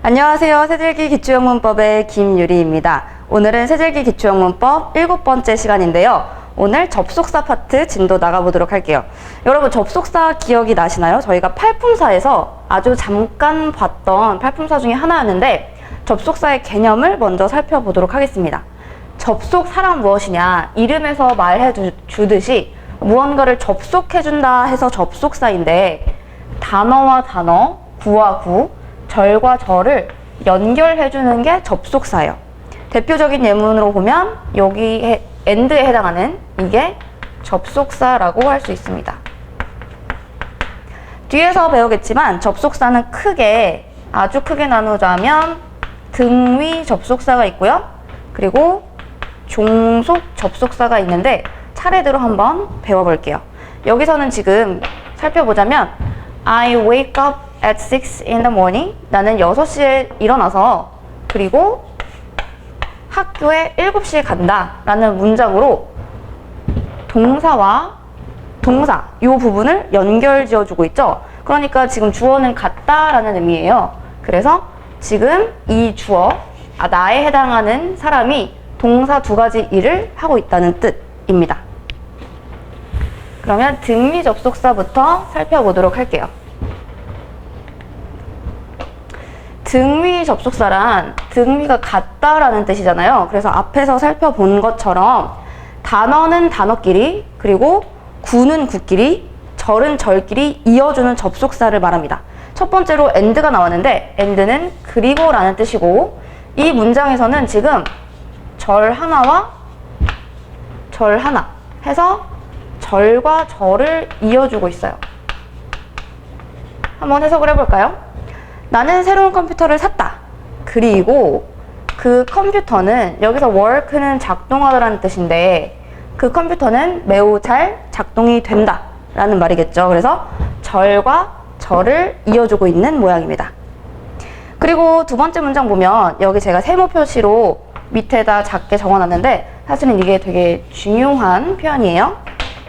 안녕하세요. 세질기 기초영문법의 김유리입니다. 오늘은 세질기 기초영문법 7번째 시간인데요. 오늘 접속사 파트 진도 나가보도록 할게요. 여러분 접속사 기억이 나시나요? 저희가 팔품사에서 아주 잠깐 봤던 팔품사 중에 하나였는데 접속사의 개념을 먼저 살펴보도록 하겠습니다. 접속사란 무엇이냐? 이름에서 말해 주듯이 무언가를 접속해준다 해서 접속사인데 단어와 단어, 구와 구, 절과 절을 연결해주는 게 접속사예요. 대표적인 예문으로 보면 여기 and에 해당하는 이게 접속사라고 할 수 있습니다. 뒤에서 배우겠지만 접속사는 크게, 아주 크게 나누자면 등위 접속사가 있고요. 그리고 종속 접속사가 있는데 차례대로 한번 배워볼게요. 여기서는 지금 살펴보자면 I wake up at 6 in the morning. 나는 6시에 일어나서 그리고 학교에 7시에 간다 라는 문장으로 동사와 동사 이 부분을 연결 지어주고 있죠. 그러니까 지금 주어는 같다 라는 의미예요. 그래서 지금 이 주어, 나에 해당하는 사람이 동사 2가지 일을 하고 있다는 뜻입니다. 그러면 등위 접속사부터 살펴보도록 할게요. 등위 접속사란 등위가 같다라는 뜻이잖아요. 그래서 앞에서 살펴본 것처럼 단어는 단어끼리, 그리고 구는 구끼리, 절은 절끼리 이어주는 접속사를 말합니다. 첫 번째로 and가 나왔는데 and는 그리고 라는 뜻이고, 이 문장에서는 지금 절 하나와 절 하나 해서 절과 절을 이어주고 있어요. 한번 해석을 해볼까요? 나는 새로운 컴퓨터를 샀다. 그리고 그 컴퓨터는, 여기서 work는 작동하다라는 뜻인데 그 컴퓨터는 매우 잘 작동이 된다 라는 말이겠죠. 그래서 절과 절을 이어주고 있는 모양입니다. 그리고 두 번째 문장 보면 여기 제가 세모 표시로 밑에다 작게 적어놨는데 사실은 이게 되게 중요한 표현이에요.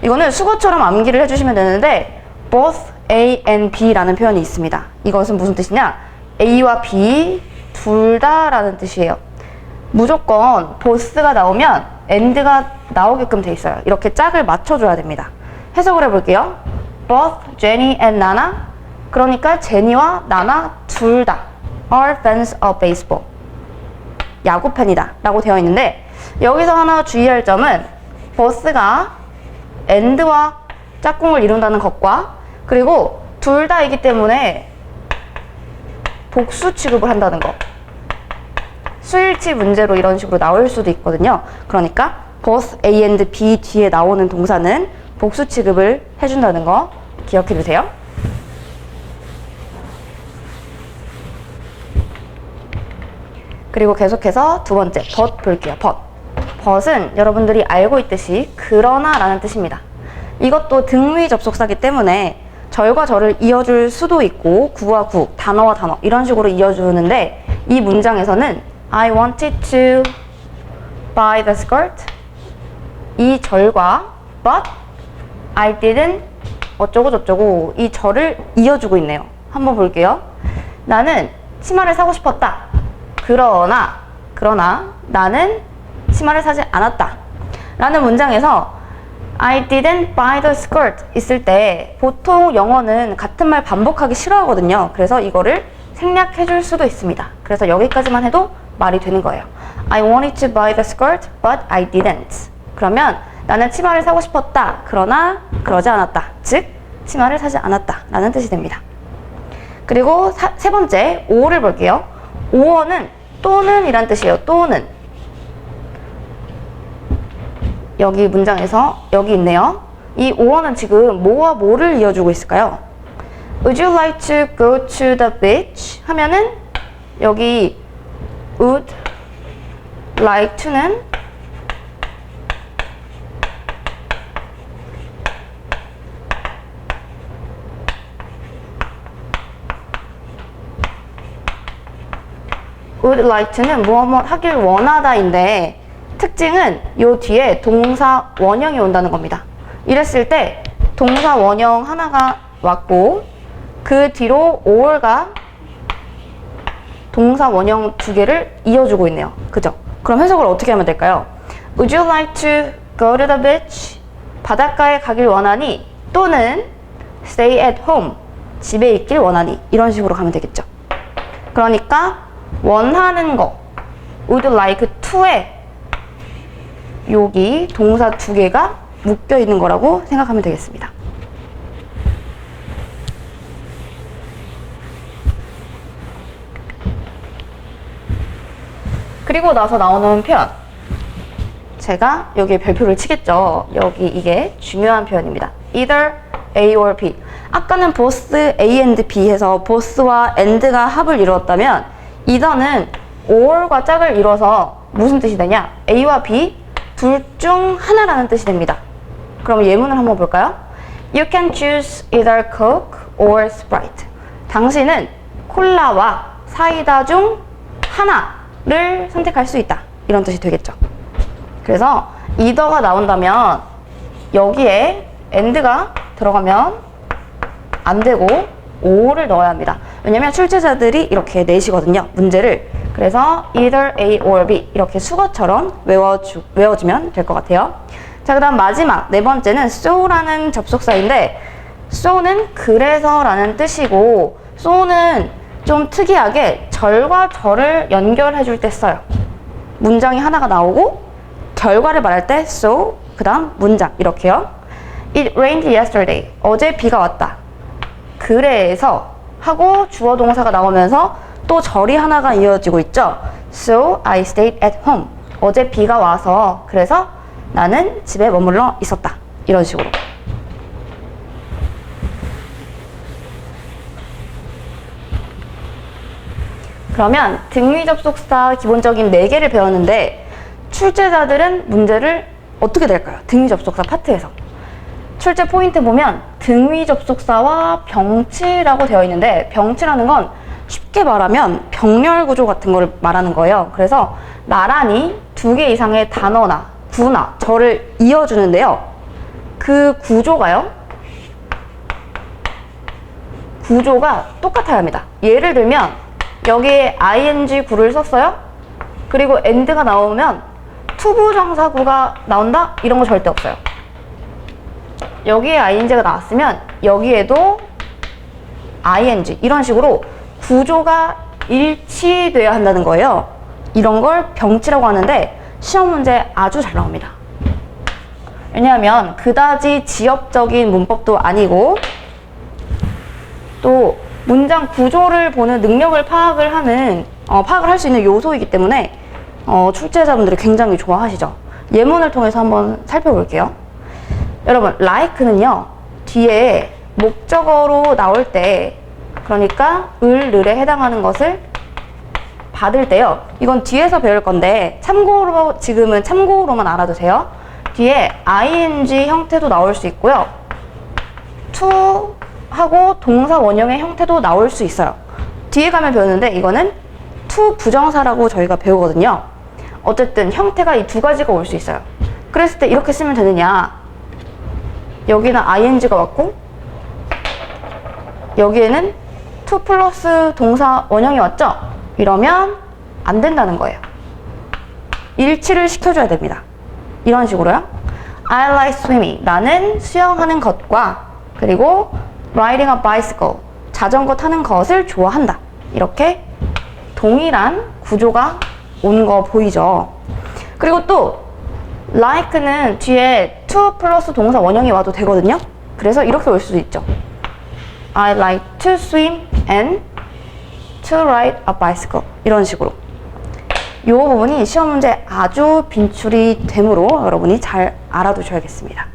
이거는 수거처럼 암기를 해주시면 되는데 both A and B라는 표현이 있습니다. 이것은 무슨 뜻이냐? A와 B 둘 다 라는 뜻이에요. 무조건 both가 나오면 and가 나오게끔 돼 있어요. 이렇게 짝을 맞춰줘야 됩니다. 해석을 해볼게요. Both Jenny and Nana, 그러니까 제니와 나나 둘 다 are fans of baseball, 야구 팬이다 라고 되어 있는데 여기서 하나 주의할 점은 both가 and와 짝꿍을 이룬다는 것과 그리고 둘 다이기 때문에 복수 취급을 한다는 거. 수일치 문제로 이런 식으로 나올 수도 있거든요. 그러니까 both A and B 뒤에 나오는 동사는 복수 취급을 해준다는 거 기억해 두세요. 그리고 계속해서 두 번째 but 볼게요. but은 여러분들이 알고 있듯이 그러나 라는 뜻입니다. 이것도 등위 접속사기 때문에 절과 절을 이어줄 수도 있고 구와 구, 단어와 단어 이런 식으로 이어주는데 이 문장에서는 I wanted to buy the skirt, 이 절과 but I didn't 어쩌고 저쩌고 이 절을 이어주고 있네요. 한번 볼게요. 나는 치마를 사고 싶었다. 그러나 나는 치마를 사지 않았다 라는 문장에서 I didn't buy the skirt 있을 때 보통 영어는 같은 말 반복하기 싫어하거든요. 그래서 이거를 생략해 줄 수도 있습니다. 그래서 여기까지만 해도 말이 되는 거예요. I wanted to buy the skirt but I didn't. 그러면 나는 치마를 사고 싶었다. 그러나 그러지 않았다. 즉 치마를 사지 않았다 라는 뜻이 됩니다. 그리고 세 번째 or를 볼게요. or는 또는 이란 뜻이에요. 또는 여기 문장에서 여기 있네요. 이 or는 지금 뭐와 뭐를 이어주고 있을까요? Would you like to go to the beach? 하면은 여기 would like to는 would like to는 무엇 하길 원하다인데 특징은 요 뒤에 동사 원형이 온다는 겁니다. 이랬을 때 동사 원형 하나가 왔고 그 뒤로 or가 동사 원형 두 개를 이어주고 있네요. 그죠? 그럼 해석을 어떻게 하면 될까요? Would you like to go to the beach? 바닷가에 가길 원하니? 또는 stay at home. 집에 있길 원하니? 이런 식으로 가면 되겠죠. 그러니까 원하는 거 would like to에 여기 동사 두 개가 묶여 있는 거라고 생각하면 되겠습니다. 그리고 나서 나오는 표현, 제가 여기에 별표를 치겠죠. 여기 이게 중요한 표현입니다. Either A or B. 아까는 both A and B 해서 both와 and가 합을 이루었다면 either는 or과 짝을 이뤄서 무슨 뜻이 되냐? A와 B 둘 중 하나라는 뜻이 됩니다. 그럼 예문을 한번 볼까요? You can choose either Coke or Sprite. 당신은 콜라와 사이다 중 하나를 선택할 수 있다. 이런 뜻이 되겠죠. 그래서 either가 나온다면 여기에 and가 들어가면 안 되고 or를 넣어야 합니다. 왜냐면 출제자들이 이렇게 내시거든요. 문제를. 그래서 either A or B 이렇게 수거처럼 외워주면 될 것 같아요. 자, 그 다음 마지막 네 번째는 so라는 접속사인데 so는 그래서 라는 뜻이고 so는 좀 특이하게 절과 절을 연결해 줄 때 써요. 문장이 하나가 나오고 결과를 말할 때 so 그 다음 문장 이렇게요. It rained yesterday. 어제 비가 왔다. 그래서 하고 주어 동사가 나오면서 또 절이 하나가 이어지고 있죠. So I stayed at home. 어제 비가 와서 그래서 나는 집에 머물러 있었다. 이런 식으로. 그러면 등위 접속사 기본적인 4개를 배웠는데 출제자들은 문제를 어떻게 될까요? 등위 접속사 파트에서. 출제 포인트 보면 등위 접속사와 병치라고 되어 있는데 병치라는 건 쉽게 말하면 병렬 구조 같은 걸 말하는 거예요. 그래서 나란히 2개 이상의 단어나 구나 절을 이어주는데요. 그 구조가 똑같아야 합니다. 예를 들면 여기에 ing 구를 썼어요. 그리고 and가 나오면 투부정사구가 나온다? 이런 거 절대 없어요. 여기에 ing가 나왔으면 여기에도 ing 이런 식으로 구조가 일치돼야 한다는 거예요. 이런 걸 병치라고 하는데 시험 문제 아주 잘 나옵니다. 왜냐하면 그다지 지엽적인 문법도 아니고 또 문장 구조를 보는 능력을 파악을 할 수 있는 요소이기 때문에 출제자분들이 굉장히 좋아하시죠. 예문을 통해서 한번 살펴볼게요. 여러분, like는요 뒤에 목적어로 나올 때 그러니까 을에 해당하는 것을 받을 때요. 이건 뒤에서 배울 건데 참고로 지금은 참고로만 알아두세요. 뒤에 ing 형태도 나올 수 있고요. to 하고 동사 원형의 형태도 나올 수 있어요. 뒤에 가면 배우는데 이거는 to 부정사라고 저희가 배우거든요. 어쨌든 형태가 이 두 가지가 올 수 있어요. 그랬을 때 이렇게 쓰면 되느냐? 여기는 ing가 왔고 여기에는 to 플러스 동사 원형이 왔죠? 이러면 안 된다는 거예요. 일치를 시켜줘야 됩니다. 이런 식으로요. I like swimming. 나는 수영하는 것과 그리고 riding a bicycle. 자전거 타는 것을 좋아한다. 이렇게 동일한 구조가 온 거 보이죠? 그리고 또 like는 뒤에 to 플러스 동사 원형이 와도 되거든요. 그래서 이렇게 올 수도 있죠. I like to swim and to ride a bicycle. 이런 식으로. 이 부분이 시험 문제 아주 빈출이 되므로 여러분이 잘 알아두셔야겠습니다.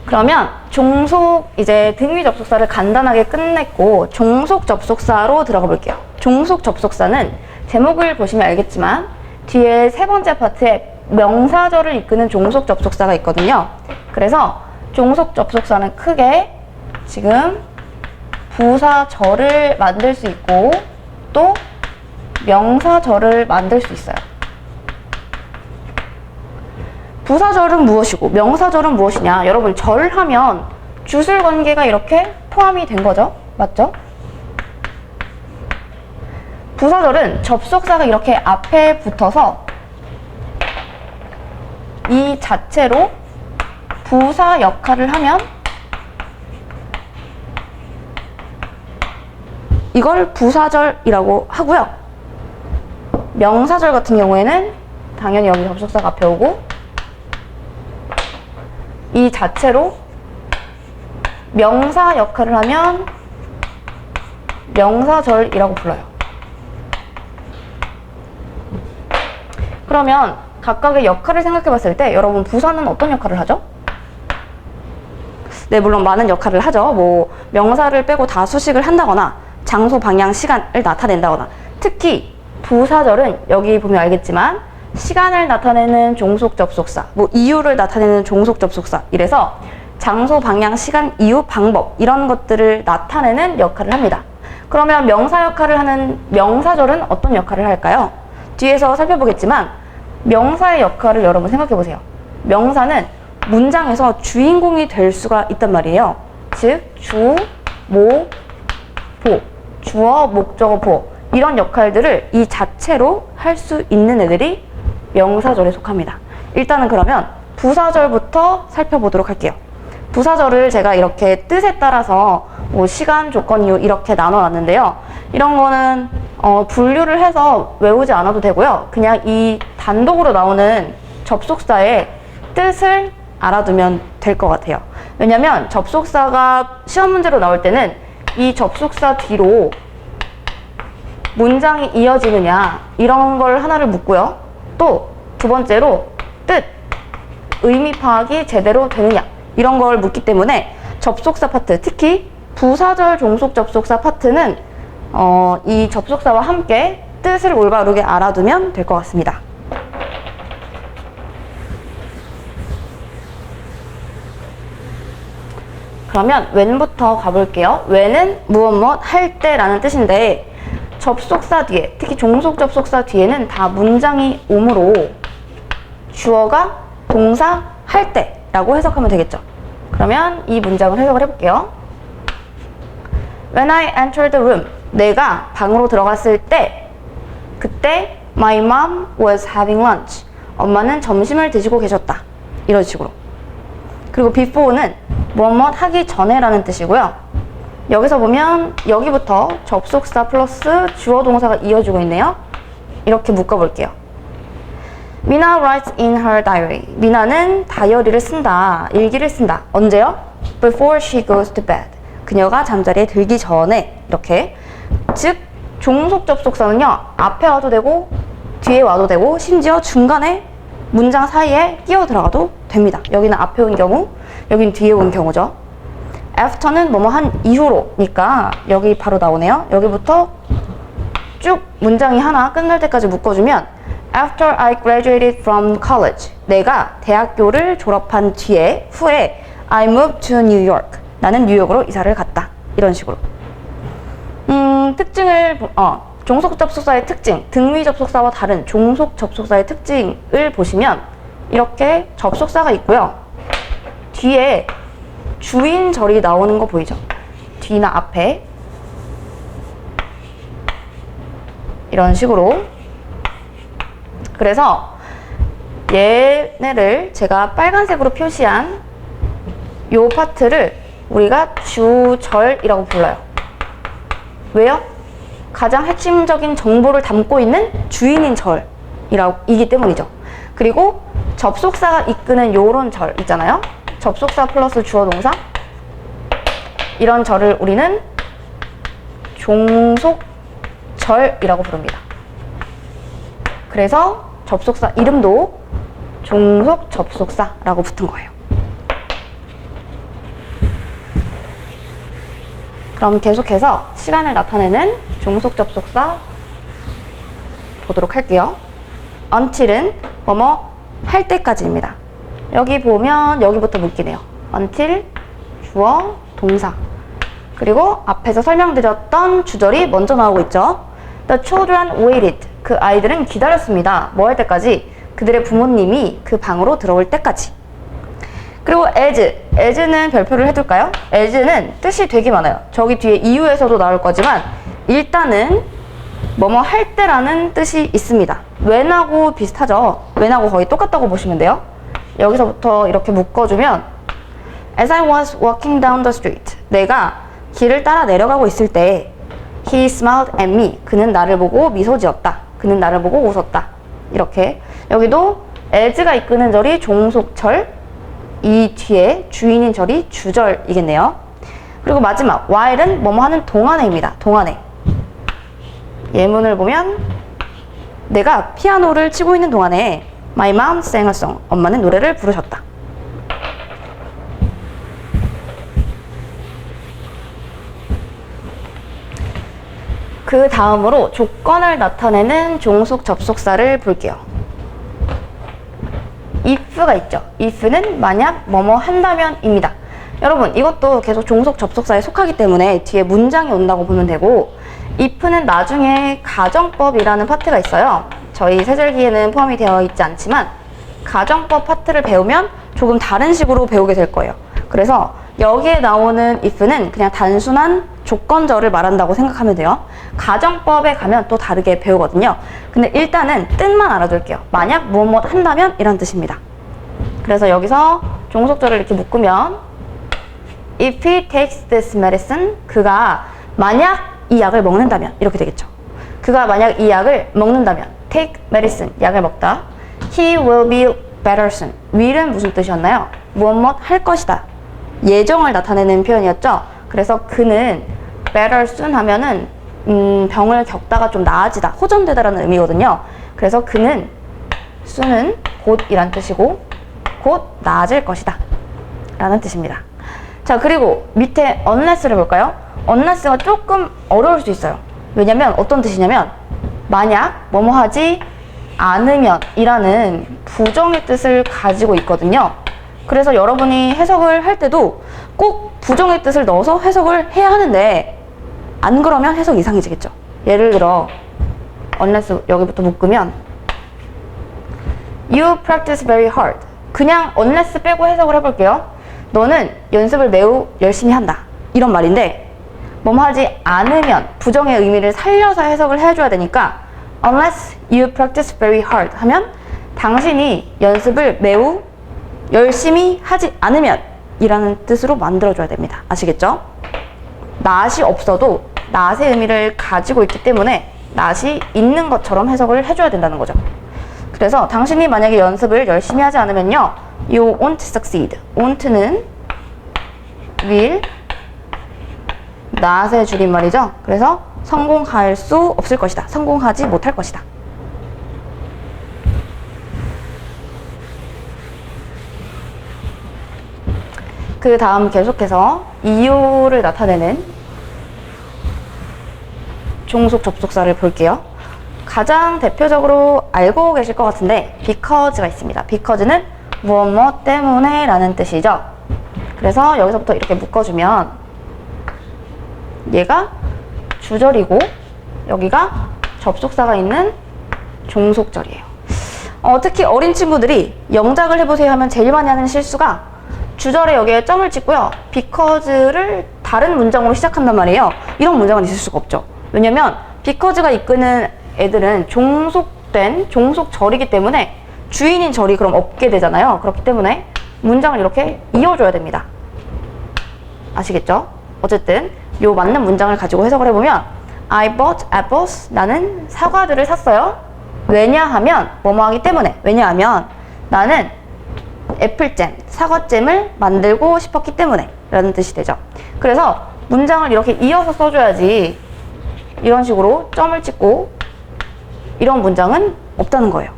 그러면 종속 이제 등위 접속사를 간단하게 끝냈고 종속 접속사로 들어가 볼게요. 종속 접속사는 제목을 보시면 알겠지만 뒤에 세 번째 파트에 명사절을 이끄는 종속 접속사가 있거든요. 그래서 종속 접속사는 크게 지금 부사절을 만들 수 있고 또 명사절을 만들 수 있어요. 부사절은 무엇이고 명사절은 무엇이냐? 여러분 절하면 주술 관계가 이렇게 포함이 된 거죠. 맞죠? 부사절은 접속사가 이렇게 앞에 붙어서 이 자체로 부사 역할을 하면 이걸 부사절이라고 하고요. 명사절 같은 경우에는 당연히 여기 접속사가 앞에 오고 이 자체로 명사 역할을 하면 명사절이라고 불러요. 그러면 각각의 역할을 생각해 봤을 때 여러분 부사는 어떤 역할을 하죠? 네, 물론 많은 역할을 하죠. 뭐 명사를 빼고 다 수식을 한다거나 장소, 방향, 시간을 나타낸다거나 특히 부사절은 여기 보면 알겠지만 시간을 나타내는 종속 접속사, 뭐 이유를 나타내는 종속 접속사 이래서 장소, 방향, 시간, 이유, 방법 이런 것들을 나타내는 역할을 합니다. 그러면 명사 역할을 하는 명사절은 어떤 역할을 할까요? 뒤에서 살펴보겠지만 명사의 역할을 여러분 생각해 보세요. 명사는 문장에서 주인공이 될 수가 있단 말이에요. 즉 주, 모, 보, 주어, 목적어, 보어 이런 역할들을 이 자체로 할 수 있는 애들이 명사절에 속합니다. 일단은 그러면 부사절부터 살펴보도록 할게요. 부사절을 제가 이렇게 뜻에 따라서 뭐 시간, 조건, 이유 이렇게 나눠놨는데요. 이런 거는 분류를 해서 외우지 않아도 되고요. 그냥 이 단독으로 나오는 접속사의 뜻을 알아두면 될 것 같아요. 왜냐면 접속사가 시험 문제로 나올 때는 이 접속사 뒤로 문장이 이어지느냐 이런 걸 하나를 묻고요. 또 두 번째로 뜻, 의미 파악이 제대로 되느냐 이런 걸 묻기 때문에 접속사 파트, 특히 부사절 종속 접속사 파트는 이 접속사와 함께 뜻을 올바르게 알아두면 될 것 같습니다. 그러면 when부터 가볼게요. when은 무엇 무엇 할 때라는 뜻인데 접속사 뒤에, 특히 종속 접속사 뒤에는 다 문장이 오므로 주어가 동사 할 때라고 해석하면 되겠죠. 그러면 이 문장을 해석을 해볼게요. When I entered the room, 내가 방으로 들어갔을 때 그때 my mom was having lunch, 엄마는 점심을 드시고 계셨다. 이런 식으로. 그리고 before는 무엇 하기 전에 라는 뜻이고요. 여기서 보면 여기부터 접속사 플러스 주어 동사가 이어지고 있네요. 이렇게 묶어볼게요. 미나 writes in her diary. 미나는 다이어리를 쓴다, 일기를 쓴다. 언제요? Before she goes to bed. 그녀가 잠자리에 들기 전에. 이렇게. 즉 종속 접속사는요 앞에 와도 되고 뒤에 와도 되고 심지어 중간에 문장 사이에 끼어 들어가도 됩니다. 여기는 앞에 온 경우, 여기는 뒤에 온 경우죠. after는 뭐뭐 한 이후로니까 여기 바로 나오네요. 여기부터 쭉 문장이 하나 끝날 때까지 묶어주면 After I graduated from college, 내가 대학교를 졸업한 뒤에, 후에 I moved to New York, 나는 뉴욕으로 이사를 갔다. 이런 식으로. 특징을, 종속 접속사의 특징, 등위 접속사와 다른 종속 접속사의 특징을 보시면 이렇게 접속사가 있고요. 뒤에 주인절이 나오는 거 보이죠? 뒤나 앞에 이런 식으로. 그래서 얘네를 제가 빨간색으로 표시한 요 파트를 우리가 주절이라고 불러요. 왜요? 가장 핵심적인 정보를 담고 있는 주인인 절이기 때문이죠. 그리고 접속사가 이끄는 요런 절 있잖아요. 접속사 플러스 주어 동사, 이런 절을 우리는 종속절이라고 부릅니다. 그래서 접속사 이름도 종속 접속사라고 붙은 거예요. 그럼 계속해서 시간을 나타내는 종속 접속사 보도록 할게요. until은 뭐뭐 할 때까지입니다. 여기 보면 여기부터 묶이네요. until 주어 동사, 그리고 앞에서 설명드렸던 주절이 먼저 나오고 있죠. The children waited. 그 아이들은 기다렸습니다. 뭐 할 때까지? 그들의 부모님이 그 방으로 들어올 때까지. 그리고 as는 별표를 해둘까요? as는 뜻이 되게 많아요. 저기 뒤에 이유에서도 나올 거지만 일단은 뭐뭐 할 때라는 뜻이 있습니다. when하고 비슷하죠? when하고 거의 똑같다고 보시면 돼요. 여기서부터 이렇게 묶어주면 As I was walking down the street, 내가 길을 따라 내려가고 있을 때 He smiled at me, 그는 나를 보고 미소 지었다. 그는 나를 보고 웃었다. 이렇게 여기도 as가 이끄는 절이 종속절, 이 뒤에 주인인 절이 주절이겠네요. 그리고 마지막 while은 뭐뭐 하는 동안에입니다. 동안에. 예문을 보면 내가 피아노를 치고 있는 동안에 My mom sang a song. 엄마는 노래를 부르셨다. 그 다음으로 조건을 나타내는 종속 접속사를 볼게요. if가 있죠. if는 만약 뭐뭐 한다면입니다. 여러분 이것도 계속 종속 접속사에 속하기 때문에 뒤에 문장이 온다고 보면 되고 if는 나중에 가정법이라는 파트가 있어요. 저희 세절기에는 포함이 되어 있지 않지만 가정법 파트를 배우면 조금 다른 식으로 배우게 될 거예요. 그래서 여기에 나오는 if는 그냥 단순한 조건절을 말한다고 생각하면 돼요. 가정법에 가면 또 다르게 배우거든요. 근데 일단은 뜻만 알아둘게요. 만약 무엇 한다면 이런 뜻입니다. 그래서 여기서 종속절을 이렇게 묶으면 If he takes this medicine, 그가 만약 이 약을 먹는다면 이렇게 되겠죠. 그가 만약 이 약을 먹는다면 take medicine, 약을 먹다. He will be better soon. will은 무슨 뜻이었나요? 무엇 할 것이다. 예정을 나타내는 표현이었죠. 그래서 그는 better soon 하면은 병을 겪다가 좀 나아지다, 호전되다라는 의미거든요. 그래서 그는 soon은 곧이란 뜻이고 곧 나아질 것이다 라는 뜻입니다. 자, 그리고 밑에 unless를 볼까요? unless가 조금 어려울 수 있어요. 왜냐면 어떤 뜻이냐면 만약 뭐뭐 하지 않으면 이라는 부정의 뜻을 가지고 있거든요. 그래서 여러분이 해석을 할 때도 꼭 부정의 뜻을 넣어서 해석을 해야 하는데 안 그러면 해석 이상해지겠죠. 예를 들어 unless 여기부터 묶으면 You practice very hard. 그냥 unless 빼고 해석을 해볼게요. 너는 연습을 매우 열심히 한다. 이런 말인데 뭐뭐 하지 않으면 부정의 의미를 살려서 해석을 해줘야 되니까 unless you practice very hard 하면 당신이 연습을 매우 열심히 하지 않으면 이라는 뜻으로 만들어줘야 됩니다. 아시겠죠? not이 없어도 not의 의미를 가지고 있기 때문에 not이 있는 것처럼 해석을 해줘야 된다는 거죠. 그래서 당신이 만약에 연습을 열심히 하지 않으면요 You won't succeed. won't는 will, not의 줄임말이죠. 그래서 성공할 수 없을 것이다. 성공하지 못할 것이다. 그 다음 계속해서 이유를 나타내는 종속 접속사를 볼게요. 가장 대표적으로 알고 계실 것 같은데 because가 있습니다. because는 무엇 때문에 라는 뜻이죠. 그래서 여기서부터 이렇게 묶어주면 얘가 주절이고 여기가 접속사가 있는 종속절이에요. 특히 어린 친구들이 영작을 해보세요 하면 제일 많이 하는 실수가 주절에 여기에 점을 찍고요. because를 다른 문장으로 시작한단 말이에요. 이런 문장은 있을 수가 없죠. 왜냐면 because가 이끄는 애들은 종속된 종속절이기 때문에 주인인 절이 그럼 없게 되잖아요. 그렇기 때문에 문장을 이렇게 이어줘야 됩니다. 아시겠죠? 어쨌든 요 맞는 문장을 가지고 해석을 해보면 I bought apples. 나는 사과들을 샀어요. 왜냐하면 뭐뭐 하기 때문에. 왜냐하면 나는 애플잼, 사과잼을 만들고 싶었기 때문에 라는 뜻이 되죠. 그래서 문장을 이렇게 이어서 써줘야지 이런 식으로 점을 찍고 이런 문장은 없다는 거예요.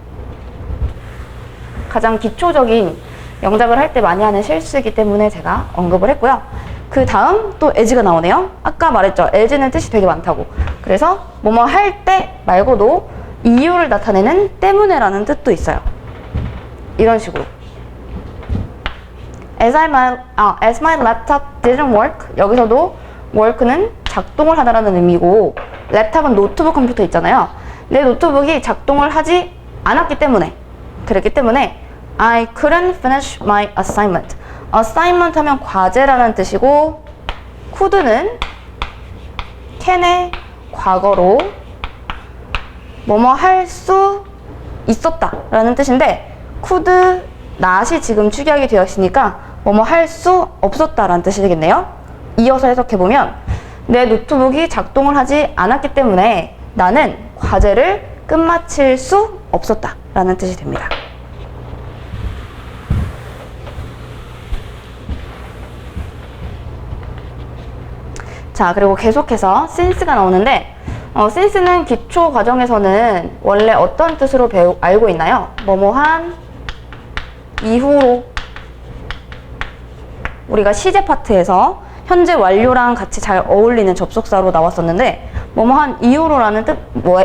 가장 기초적인 영작을 할 때 많이 하는 실수이기 때문에 제가 언급을 했고요. 그 다음 또 as가 나오네요. 아까 말했죠. as는 뜻이 되게 많다고. 그래서 뭐뭐 할 때 말고도 이유를 나타내는 때문에 라는 뜻도 있어요. 이런 식으로 as my laptop didn't work. 여기서도 work는 작동을 하다라는 의미고 랩탑은 노트북 컴퓨터 있잖아요. 내 노트북이 작동을 하지 않았기 때문에 그랬기 때문에 I couldn't finish my assignment. assignment 하면 과제라는 뜻이고 could는 can의 과거로 뭐뭐 할 수 있었다 라는 뜻인데 could not이 지금 축약이 되어 있으니까 뭐뭐 할 수 없었다 라는 뜻이 되겠네요. 이어서 해석해보면 내 노트북이 작동을 하지 않았기 때문에 나는 과제를 끝마칠 수 없었다 라는 뜻이 됩니다. 자, 그리고 계속해서 since가 나오는데 since는 기초 과정에서는 원래 어떤 뜻으로 알고 있나요? 뭐뭐한 이후로. 우리가 시제 파트에서 현재 완료랑 같이 잘 어울리는 접속사로 나왔었는데 뭐뭐한 이후로라는 뜻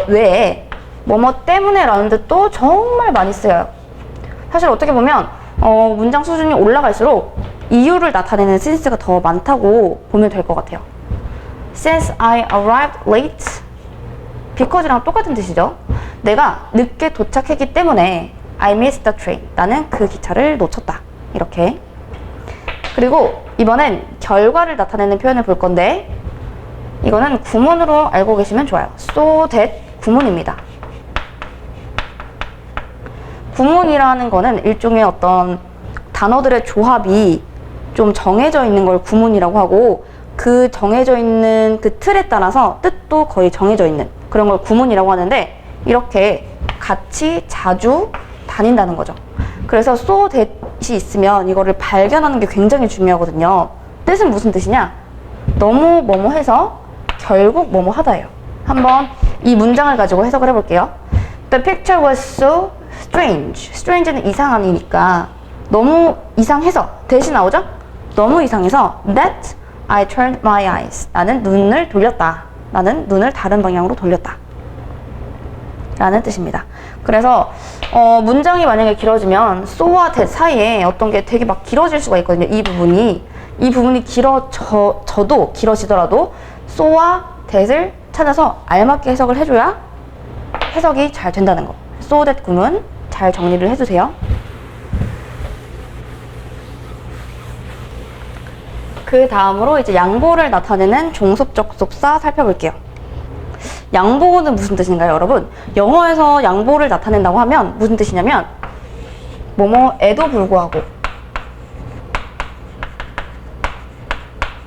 외에 뭐뭐 때문에 라는 뜻도 정말 많이 쓰여요. 사실 어떻게 보면 문장 수준이 올라갈수록 이유를 나타내는 since가 더 많다고 보면 될 것 같아요. Since I arrived late, because랑 똑같은 뜻이죠. 내가 늦게 도착했기 때문에 I missed the train. 나는 그 기차를 놓쳤다. 이렇게. 그리고 이번엔 결과를 나타내는 표현을 볼 건데 이거는 구문으로 알고 계시면 좋아요. So that 구문입니다. 구문이라는 거는 일종의 어떤 단어들의 조합이 좀 정해져 있는 걸 구문이라고 하고 그 정해져 있는 그 틀에 따라서 뜻도 거의 정해져 있는 그런 걸 구문이라고 하는데 이렇게 같이 자주 다닌다는 거죠. 그래서 so that이 있으면 이거를 발견하는 게 굉장히 중요하거든요. 뜻은 무슨 뜻이냐? 너무 뭐뭐 해서 결국 뭐뭐 하다예요. 한번 이 문장을 가지고 해석을 해볼게요. The picture was so strange. strange는 이상하니까 너무 이상해서 대신 나오죠? 너무 이상해서 that I turned my eyes. 나는 눈을 돌렸다. 나는 눈을 다른 방향으로 돌렸다. 라는 뜻입니다. 그래서 문장이 만약에 길어지면 so와 that 사이에 어떤 게 되게 막 길어질 수가 있거든요. 이 부분이 길어져도 길어지더라도 so와 that을 찾아서 알맞게 해석을 해줘야 해석이 잘 된다는 거. so that 구문 잘 정리를 해주세요. 그 다음으로 이제 양보를 나타내는 종속접속사 살펴볼게요. 양보는 무슨 뜻인가요, 여러분? 영어에서 양보를 나타낸다고 하면 무슨 뜻이냐면 뭐뭐에도 불구하고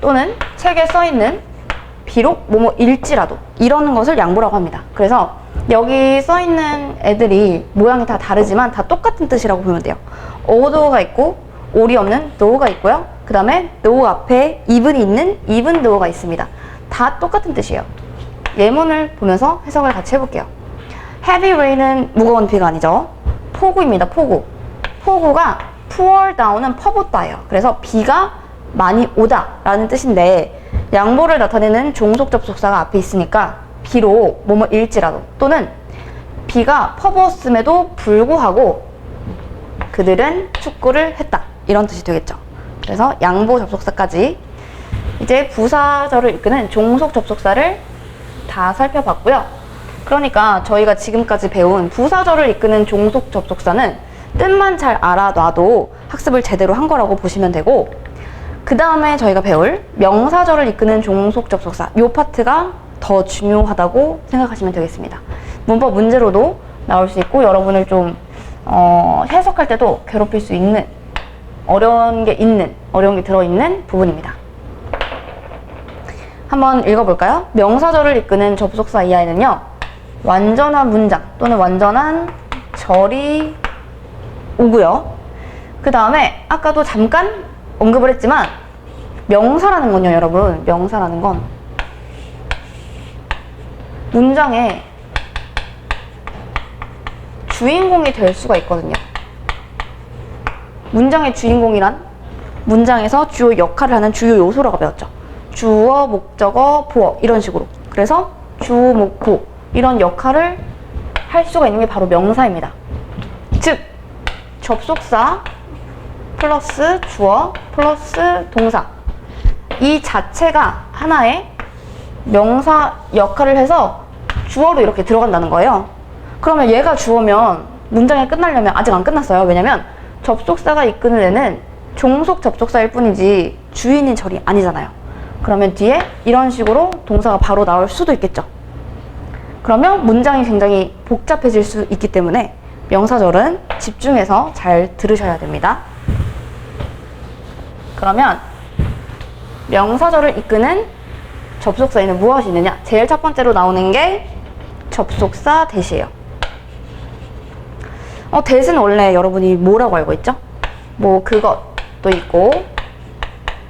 또는 책에 써있는 비록 뭐뭐일지라도 이러는 것을 양보라고 합니다. 그래서 여기 써있는 애들이 모양이 다 다르지만 다 똑같은 뜻이라고 보면 돼요. although가 있고 올이 없는 though가 있고요. 그 다음에 though 앞에 even이 있는 even though가 있습니다. 다 똑같은 뜻이에요. 예문을 보면서 해석을 같이 해볼게요. Heavy rain은 무거운 비가 아니죠. 폭우입니다. 폭우. 폭우가 pour down은 퍼붓다예요. 그래서 비가 많이 오다 라는 뜻인데 양보를 나타내는 종속 접속사가 앞에 있으니까 비록 뭐뭐일지라도 또는 비가 퍼부었음에도 불구하고 그들은 축구를 했다. 이런 뜻이 되겠죠. 그래서 양보 접속사까지 이제 부사절을 이끄는 종속 접속사를 다 살펴봤고요. 그러니까 저희가 지금까지 배운 부사절을 이끄는 종속 접속사는 뜻만 잘 알아놔도 학습을 제대로 한 거라고 보시면 되고 그 다음에 저희가 배울 명사절을 이끄는 종속 접속사 이 파트가 더 중요하다고 생각하시면 되겠습니다. 문법 문제로도 나올 수 있고 여러분을 좀 해석할 때도 괴롭힐 수 있는 어려운 게 들어있는 부분입니다. 한번 읽어볼까요? 명사절을 이끄는 접속사 이하에는요 완전한 문장 또는 완전한 절이 오고요. 그 다음에 아까도 잠깐 언급을 했지만 명사라는 건요 여러분 명사라는 건 문장의 주인공이 될 수가 있거든요. 문장의 주인공이란 문장에서 주요 역할을 하는 주요 요소라고 배웠죠. 주어, 목적어, 보어 이런 식으로. 그래서 주, 목, 보 이런 역할을 할 수가 있는 게 바로 명사입니다. 즉 접속사 플러스 주어 플러스 동사 이 자체가 하나의 명사 역할을 해서 주어로 이렇게 들어간다는 거예요. 그러면 얘가 주어면 문장이 끝나려면 아직 안 끝났어요. 왜냐면 접속사가 이끄는 애는 종속 접속사일 뿐이지 주인인 절이 아니잖아요. 그러면 뒤에 이런 식으로 동사가 바로 나올 수도 있겠죠. 그러면 문장이 굉장히 복잡해질 수 있기 때문에 명사절은 집중해서 잘 들으셔야 됩니다. 그러면 명사절을 이끄는 접속사에는 무엇이 있느냐? 제일 첫 번째로 나오는 게 접속사 대시예요. 대시는 원래 여러분이 뭐라고 알고 있죠? 뭐 그것도 있고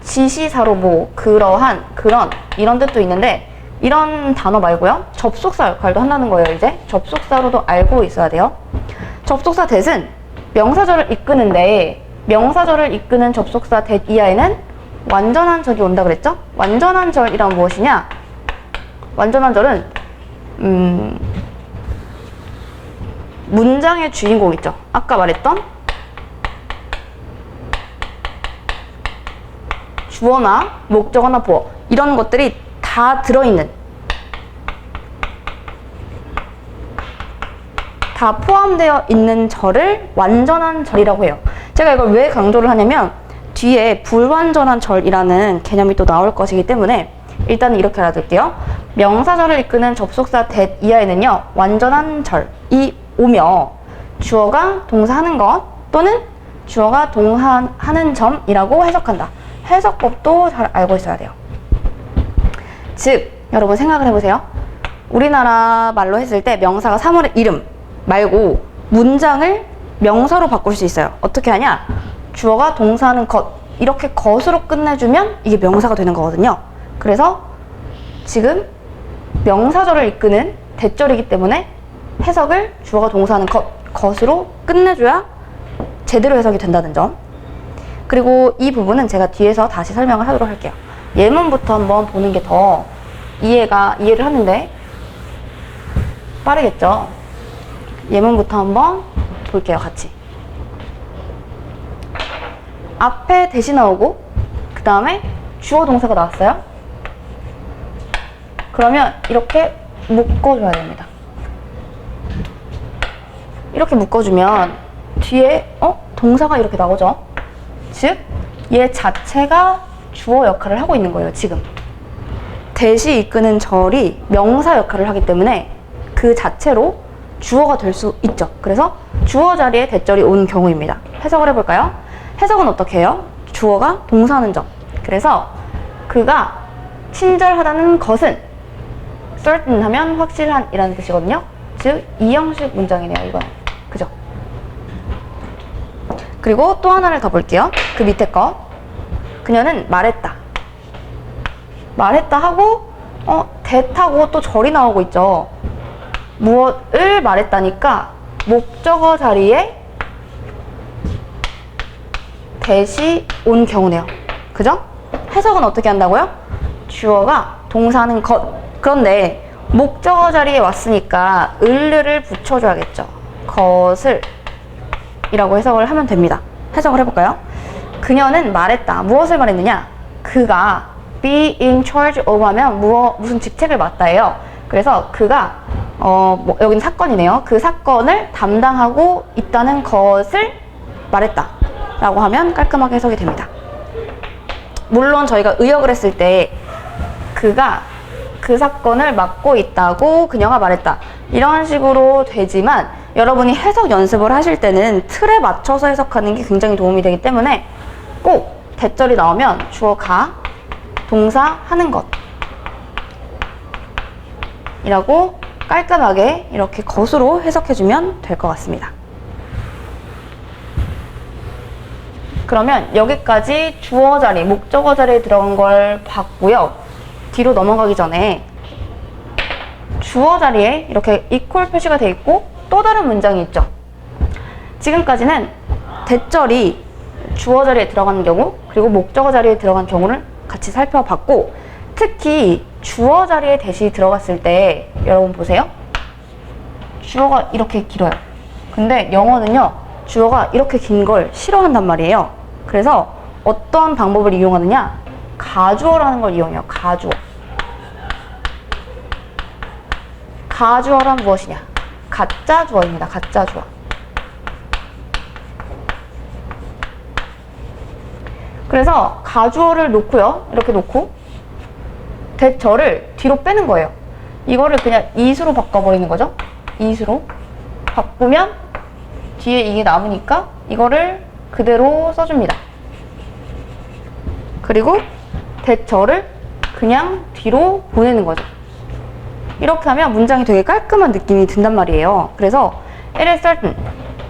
지시사로 뭐 그러한, 그런 이런 뜻도 있는데 이런 단어 말고요. 접속사 역할도 한다는 거예요. 이제 접속사로도 알고 있어야 돼요. 접속사 대신 명사절을 이끄는데 명사절을 이끄는 접속사 that 이하에는 완전한 절이 온다 그랬죠? 완전한 절이란 무엇이냐? 완전한 절은 문장의 주인공 있죠? 아까 말했던 주어나 목적어나 보어 이런 것들이 다 들어있는, 다 포함되어 있는 절을 완전한 절이라고 해요. 제가 이걸 왜 강조를 하냐면 뒤에 불완전한 절이라는 개념이 또 나올 것이기 때문에 일단은 이렇게 알아둘게요. 명사절을 이끄는 접속사 that 이하에는요, 완전한 절이 오며 주어가 동사하는 것 또는 주어가 동사하는 점이라고 해석한다. 해석법도 잘 알고 있어야 돼요. 즉, 여러분 생각을 해보세요. 우리나라 말로 했을 때 명사가 사물의 이름 말고 문장을 명사로 바꿀 수 있어요. 어떻게 하냐? 주어가 동사하는 것, 이렇게 것으로 끝내주면 이게 명사가 되는 거거든요. 그래서 지금 명사절을 이끄는 대절이기 때문에 해석을 주어가 동사하는 것으로 끝내줘야 제대로 해석이 된다는 점. 그리고 이 부분은 제가 뒤에서 다시 설명을 하도록 할게요. 예문부터 한번 보는 게 더 이해를 하는데 빠르겠죠? 예문부터 한번 볼게요, 같이. 앞에 대시 나오고 그 다음에 주어 동사가 나왔어요. 그러면 이렇게 묶어줘야 됩니다. 이렇게 묶어주면 뒤에 동사가 이렇게 나오죠. 즉, 얘 자체가 주어 역할을 하고 있는 거예요, 지금. 대시 이끄는 절이 명사 역할을 하기 때문에 그 자체로 주어가 될 수 있죠. 그래서 주어 자리에 대절이 온 경우입니다. 해석을 해볼까요? 해석은 어떻게 해요? 주어가 동사하는 점. 그래서 그가 친절하다는 것은 certain 하면 확실한 이라는 뜻이거든요. 즉, 이 형식 문장이네요, 이건. 그죠? 그리고 또 하나를 더 볼게요. 그 밑에 거. 그녀는 말했다. 말했다 하고 that하고 또 절이 나오고 있죠. 무엇을 말했다니까 목적어 자리에 that이 온 경우네요. 그죠? 해석은 어떻게 한다고요? 주어가 동사하는 것. 그런데 목적어 자리에 왔으니까 을을 붙여줘야겠죠. 것을 이라고 해석을 하면 됩니다. 해석을 해볼까요? 그녀는 말했다. 무엇을 말했느냐? 그가 be in charge of 하면 무슨 직책을 맡다예요. 그래서 그가 여기는 사건이네요. 그 사건을 담당하고 있다는 것을 말했다 라고 하면 깔끔하게 해석이 됩니다. 물론 저희가 의역을 했을 때 그가 그 사건을 맡고 있다고 그녀가 말했다 이런 식으로 되지만 여러분이 해석 연습을 하실 때는 틀에 맞춰서 해석하는 게 굉장히 도움이 되기 때문에 꼭 대절이 나오면 주어가 동사 하는 것 이라고 깔끔하게 이렇게 것으로 해석해주면 될 것 같습니다. 그러면 여기까지 주어 자리, 목적어 자리에 들어간 걸 봤고요. 뒤로 넘어가기 전에 주어 자리에 이렇게 equal 표시가 되어 있고 또 다른 문장이 있죠. 지금까지는 대절이 주어 자리에 들어가는 경우 그리고 목적어 자리에 들어간 경우를 같이 살펴봤고 특히 주어 자리에 대시 들어갔을 때 여러분 보세요. 주어가 이렇게 길어요. 근데 영어는요. 주어가 이렇게 긴 걸 싫어한단 말이에요. 그래서 어떤 방법을 이용하느냐? 가주어라는 걸 이용해요. 가주어. 가주어란 무엇이냐? 가짜 주어입니다. 가짜 주어. 그래서 가주어를 놓고요. 이렇게 놓고 대절을 뒤로 빼는 거예요. 이거를 그냥 is로 바꿔버리는 거죠. is로 바꾸면 뒤에 이게 남으니까 이거를 그대로 써줍니다. 그리고 대절을 그냥 뒤로 보내는 거죠. 이렇게 하면 문장이 되게 깔끔한 느낌이 든단 말이에요. 그래서 it is certain,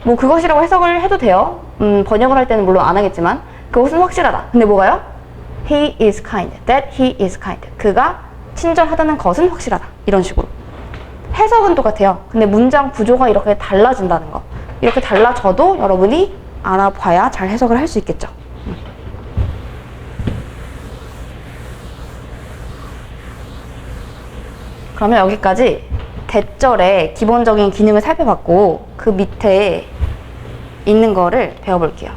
뭐 그것이라고 해석을 해도 돼요. 번역을 할 때는 물론 안 하겠지만 그것은 확실하다. 근데 뭐가요? He is kind. That he is kind. 그가 친절하다는 것은 확실하다. 이런 식으로. 해석은 똑같아요. 근데 문장 구조가 이렇게 달라진다는 거. 이렇게 달라져도 여러분이 알아봐야 잘 해석을 할 수 있겠죠. 그러면 여기까지 대절의 기본적인 기능을 살펴봤고 그 밑에 있는 거를 배워볼게요.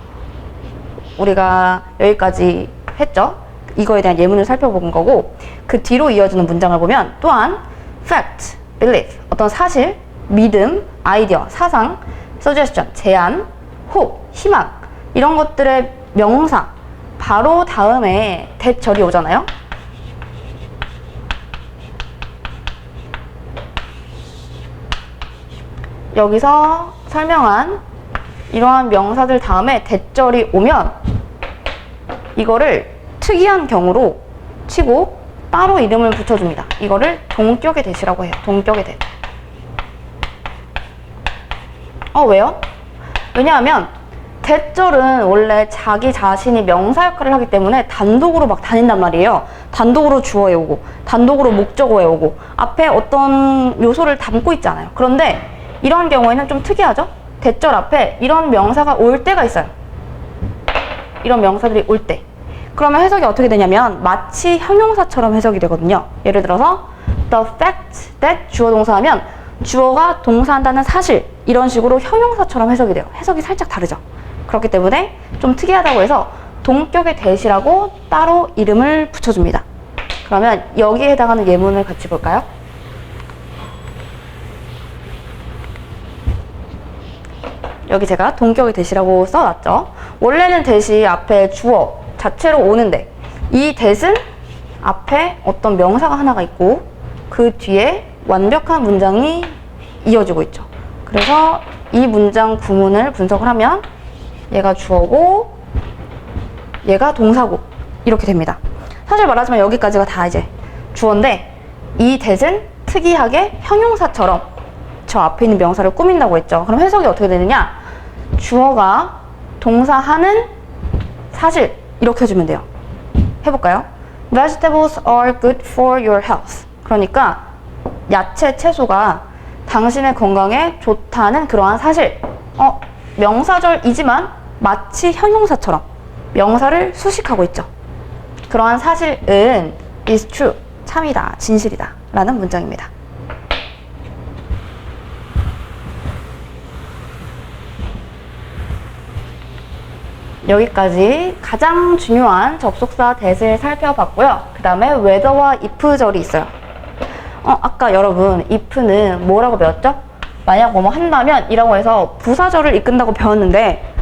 우리가 여기까지 했죠? 이거에 대한 예문을 살펴본 거고 그 뒤로 이어지는 문장을 보면 또한 fact, belief, 어떤 사실, 믿음, 아이디어, 사상, suggestion, 제안, hope, 희망 이런 것들의 명사 바로 다음에 대절이 오잖아요? 여기서 설명한 이러한 명사들 다음에 대절이 오면 이거를 특이한 경우로 치고 따로 이름을 붙여줍니다. 이거를 동격의 대시라고 해요. 동격의 대. 왜요? 왜냐하면 대절은 원래 자기 자신이 명사 역할을 하기 때문에 단독으로 막 다닌단 말이에요. 단독으로 주어에 오고 단독으로 목적어에 오고 앞에 어떤 요소를 담고 있지 않아요. 그런데 이런 경우에는 좀 특이하죠? 대절 앞에 이런 명사가 올 때가 있어요. 이런 명사들이 올 때. 그러면 해석이 어떻게 되냐면 마치 형용사처럼 해석이 되거든요. 예를 들어서 the fact that 주어 동사 하면 주어가 동사한다는 사실 이런 식으로 형용사처럼 해석이 돼요. 해석이 살짝 다르죠. 그렇기 때문에 좀 특이하다고 해서 동격의 대시라고 따로 이름을 붙여줍니다. 그러면 여기에 해당하는 예문을 같이 볼까요? 여기 제가 동격의 대시라고 써놨죠. 원래는 대시 앞에 주어 자체로 오는데 이 대신 앞에 어떤 명사가 하나가 있고 그 뒤에 완벽한 문장이 이어지고 있죠. 그래서 이 문장 구문을 분석을 하면 얘가 주어고 얘가 동사고 이렇게 됩니다. 사실 말하자면 여기까지가 다 이제 주어인데 이 대신 특이하게 형용사처럼 저 앞에 있는 명사를 꾸민다고 했죠. 그럼 해석이 어떻게 되느냐? 주어가 동사하는 사실 이렇게 해주면 돼요. 해볼까요? Vegetables are good for your health. 그러니까 야채, 채소가 당신의 건강에 좋다는 그러한 사실. 명사절이지만 마치 형용사처럼 명사를 수식하고 있죠. 그러한 사실은 is true, 참이다, 진실이다 라는 문장입니다. 여기까지 가장 중요한 접속사 that을 살펴봤고요. 그 다음에 whether와 if절이 있어요. 아까 여러분 if는 뭐라고 배웠죠? 만약 뭐뭐 한다면 이라고 해서 부사절을 이끈다고 배웠는데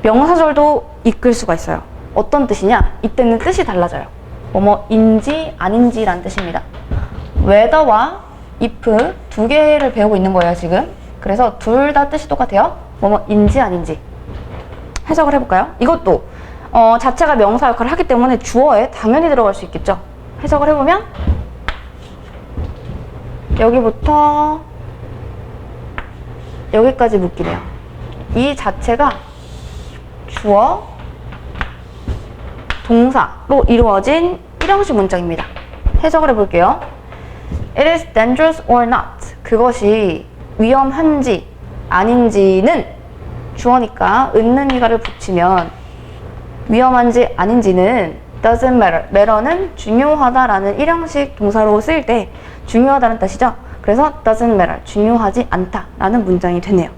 명사절도 이끌 수가 있어요. 어떤 뜻이냐? 이때는 뜻이 달라져요. 뭐뭐인지 아닌지 라는 뜻입니다. whether와 if 두 개를 배우고 있는 거예요 지금. 그래서 둘 다 뜻이 똑같아요. 뭐뭐인지 아닌지. 해석을 해볼까요? 이것도 자체가 명사 역할을 하기 때문에 주어에 당연히 들어갈 수 있겠죠. 해석을 해보면 여기부터 여기까지 묶이네요. 이 자체가 주어, 동사로 이루어진 일형식 문장입니다. 해석을 해볼게요. It is dangerous or not. 그것이 위험한지 아닌지는 주어니까 은는이가를 붙이면 위험한지 아닌지는 doesn't matter. matter는 중요하다라는 일형식 동사로 쓰일 때 중요하다는 뜻이죠. 그래서 doesn't matter. 중요하지 않다라는 문장이 되네요.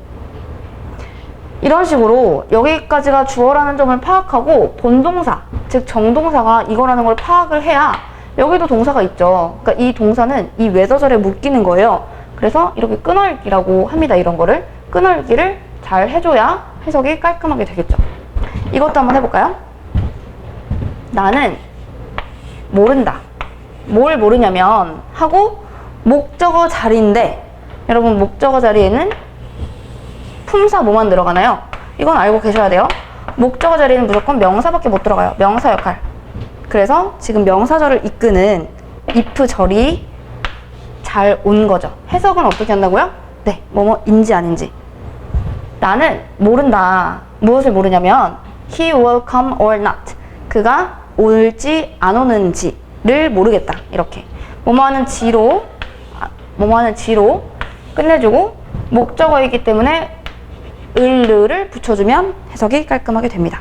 이런 식으로 여기까지가 주어라는 점을 파악하고 본동사, 즉 정동사가 이거라는 걸 파악을 해야 여기도 동사가 있죠. 그러니까 이 동사는 이 whether절에 묶이는 거예요. 그래서 이렇게 끊어읽기라고 합니다. 이런 거를 끊어읽기를 잘 해줘야 해석이 깔끔하게 되겠죠. 이것도 한번 해볼까요? 나는 모른다. 뭘 모르냐면 하고 목적어 자리인데 여러분 목적어 자리에는 품사 뭐만 들어가나요? 이건 알고 계셔야 돼요. 목적어 자리는 무조건 명사밖에 못 들어가요. 명사 역할. 그래서 지금 명사절을 이끄는 if 절이 잘 온 거죠. 해석은 어떻게 한다고요? 네, 뭐뭐인지 아닌지. 나는 모른다. 무엇을 모르냐면 he will come or not. 그가 올지 안 오는지를 모르겠다. 이렇게 뭐뭐하는 지로 끝내주고 목적어이기 때문에 을를 붙여주면 해석이 깔끔하게 됩니다.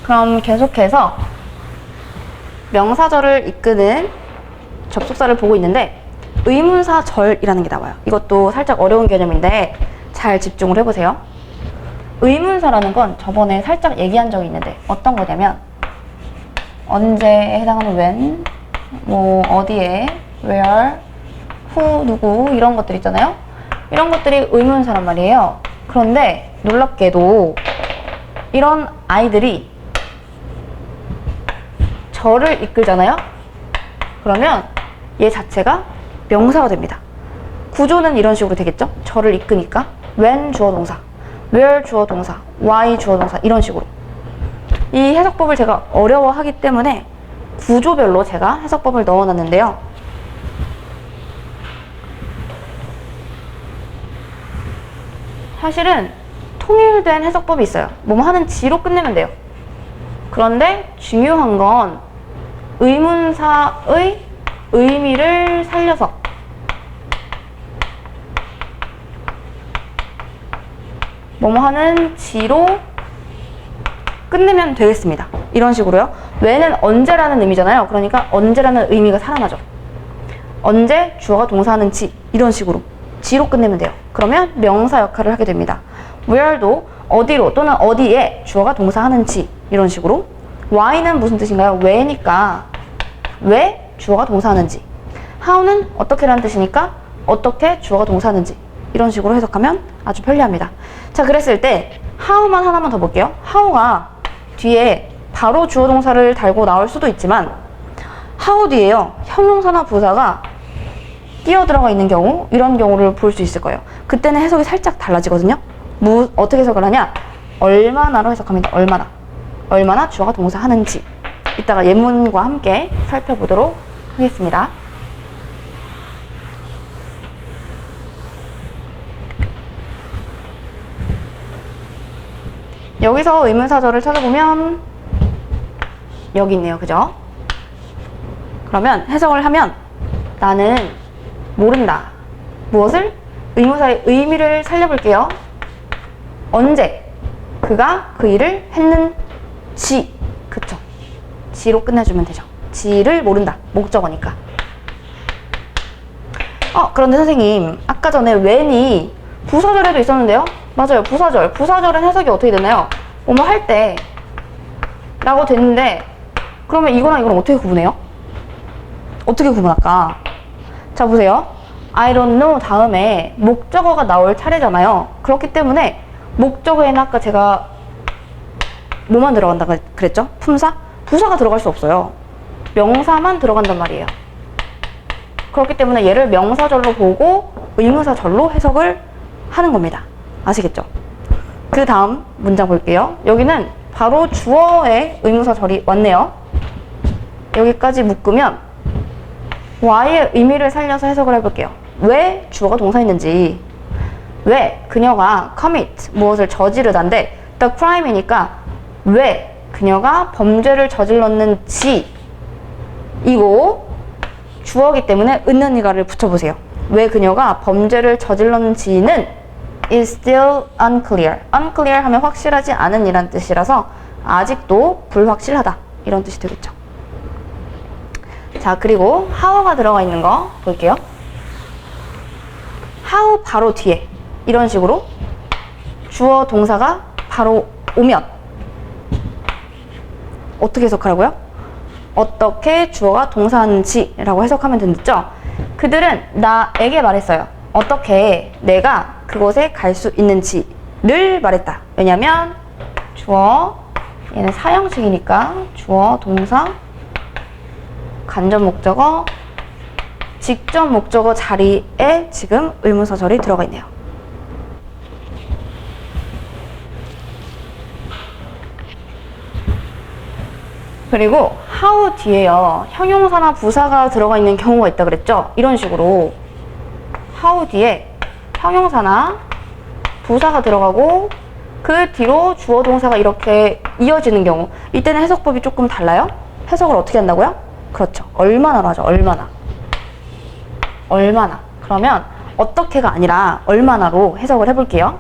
그럼 계속해서 명사절을 이끄는 접속사를 보고 있는데 의문사절이라는 게 나와요. 이것도 살짝 어려운 개념인데 잘 집중을 해보세요. 의문사라는 건 저번에 살짝 얘기한 적이 있는데 어떤 거냐면 언제에 해당하는 when, 뭐 어디에, where, who, 누구 이런 것들 있잖아요. 이런 것들이 의문사란 말이에요. 그런데 놀랍게도 이런 아이들이 절을 이끌잖아요. 그러면 얘 자체가 명사가 됩니다. 구조는 이런 식으로 되겠죠. 절을 이끄니까 when 주어 동사, where 주어 동사, why 주어 동사 이런 식으로. 이 해석법을 제가 어려워하기 때문에 구조별로 제가 해석법을 넣어놨는데요. 사실은 통일된 해석법이 있어요. 뭐뭐 하는 지로 끝내면 돼요. 그런데 중요한 건 의문사의 의미를 살려서 뭐뭐 하는 지로 끝내면 되겠습니다. 이런 식으로요. when은 언제라는 의미잖아요. 그러니까 언제라는 의미가 살아나죠. 언제 주어가 동사하는 지 이런 식으로 지로 끝내면 돼요. 그러면 명사 역할을 하게 됩니다. where도 어디로 또는 어디에 주어가 동사하는 지 이런 식으로. why는 무슨 뜻인가요? 왜니까 왜 주어가 동사하는지. how는 어떻게라는 뜻이니까 어떻게 주어가 동사하는지 이런 식으로 해석하면 아주 편리합니다. 자, 그랬을 때 how만 하나만 더 볼게요. how가 뒤에 바로 주어 동사를 달고 나올 수도 있지만 how 뒤에요 형용사나 부사가 끼어 들어가 있는 경우 이런 경우를 볼 수 있을 거예요. 그때는 해석이 살짝 달라지거든요. 어떻게 해석을 하냐? 얼마나로 해석합니다. 얼마나 주어가 동사하는지 이따가 예문과 함께 살펴보도록 하겠습니다. 여기서 의문사절을 찾아보면 여기 있네요. 그죠? 그러면 해석을 하면 나는 모른다. 무엇을? 의문사의 의미를 살려볼게요. 언제 그가 그 일을 했는지. 그쵸? 지로 끝내주면 되죠. 지를 모른다. 목적어니까. 그런데 선생님 아까 전에 when이 부사절에도 있었는데요? 맞아요. 부사절. 부사절은 해석이 어떻게 되나요? 뭐뭐 할 때 라고 됐는데 그러면 이거랑 이거랑 어떻게 구분해요? 어떻게 구분할까? 자, 보세요. I don't know 다음에 목적어가 나올 차례잖아요. 그렇기 때문에 목적어에는 아까 제가 뭐만 들어간다 그랬죠? 품사? 부사가 들어갈 수 없어요. 명사만 들어간단 말이에요. 그렇기 때문에 얘를 명사절로 보고 의문사절로 해석을 하는 겁니다. 아시겠죠? 그 다음 문장 볼게요. 여기는 바로 주어의 의문사절이 왔네요. 여기까지 묶으면 why의 의미를 살려서 해석을 해볼게요. 왜 주어가 동사했는지, 왜 그녀가 commit 무엇을 저지르다인데 the crime이니까 왜 그녀가 범죄를 저질렀는지 이고 주어기 때문에 은는이가를 붙여보세요. 왜 그녀가 범죄를 저질렀는지는 is still unclear. unclear 하면 확실하지 않은 이란 뜻이라서 아직도 불확실하다 이런 뜻이 되겠죠. 자, 그리고 how가 들어가 있는 거 볼게요. how 바로 뒤에 이런 식으로 주어 동사가 바로 오면 어떻게 해석하라고요? 어떻게 주어가 동사하는지 라고 해석하면 됐죠? 그들은 나에게 말했어요. 어떻게 내가 그곳에 갈 수 있는지를 말했다. 왜냐면 주어, 얘는 사형식이니까 주어, 동사, 간접 목적어, 직접 목적어 자리에 지금 의문사절이 들어가 있네요. 그리고 how 뒤에요. 형용사나 부사가 들어가 있는 경우가 있다 그랬죠? 이런 식으로 how 뒤에 형용사나 부사가 들어가고 그 뒤로 주어 동사가 이렇게 이어지는 경우, 이때는 해석법이 조금 달라요. 해석을 어떻게 한다고요? 그렇죠. 얼마나로 하죠. 얼마나. 얼마나. 그러면 어떻게가 아니라 얼마나로 해석을 해볼게요.